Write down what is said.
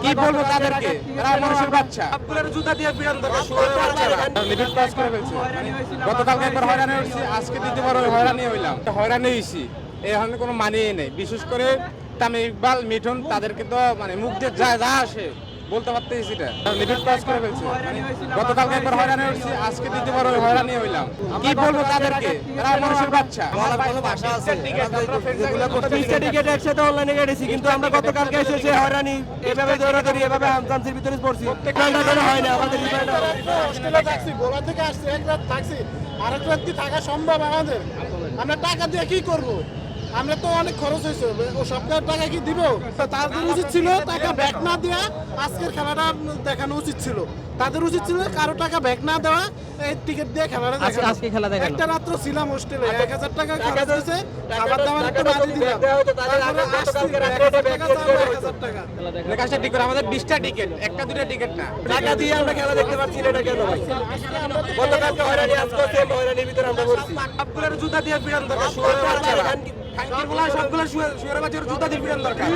কি বলবো তাদেরকে, তারা মানুষের বাচ্চা। আপনার জুতা দিয়ে পিড়ান দরকার, শুয়োরের বাচ্চারা। লিমিট ক্রস করে ফেলছে। গতকালকে একবার হয়রানি হয়েছি, আজকে দ্বিতীয়বার হয়রানি হইলাম। হয়রানি হয়েছি, এই ধরনের কোনো মানিয়ে নেই। বিশেষ করে তামিম ইকবাল, মিঠুন, তাদেরকে তো মানে মুখ দিয়ে যা যা আসে বলতে পারতেছি এটা। লিমিট ক্রস করে ফেলছে। গতকালকে একবার হয়রানি হয়েছি, আজকে দ্বিতীয়বার হয়রানি হইলাম। কি বলবো তাদেরকে, তারা মানুষের বাচ্চা। টিকিট একসাথে অনলাইনে কেটেছি, কিন্তু আমরা গতকালকে এসেছে হয়রানি এভাবে দৌড়াদৌড়ি এভাবে হামচামচির ভিতরে পড়ছি। হয় না আমাদের হোস্টেলে থাকছি, গোলা থেকে আসছি, এক রাত থাকছি, আরেক রাত কি থাকা সম্ভব আমাদের? আমরা টাকা দিয়ে কি করব? আমরা তো অনেক খরচ হয়েছে, ও সপ্তাহের টাকা কি দিব? তাদের উচিত ছিল টাকা ব্যাক না দেওয়া, আজকের খেলাটা দেখানো উচিত ছিল। তাদের উচিত ছিল কারো টাকা ব্যাক না দেওয়া, এই টিকিট দিয়ে খেলাটা দেখানো। আজকে খেলা দেখানো। একটা রাত্র ছিলাম হোস্টেলে, 1000 টাকা খরচ হয়েছে, খাবার দাবার একটু বাড়িয়ে দিলাম। কাজটা ঠিক করে আমাদের 20টা টিকিট, একটা দুটো টিকিট না। টাকা দিয়ে আমরা খেলা দেখতে পাচ্ছি না, এটা কেন ভাই? গতকালকে হয়রানি, আজকে সেম হয়রানির ভিতরে আমরা পড়ছি। আপনার জুতা দিয়ে পিড়ান দরকার, শুয়োরের বাচ্চারা। খানকিরগুলা সবগুলো শুয়োরের বাচ্চার জুতা দিয়ে পিটান দরকার।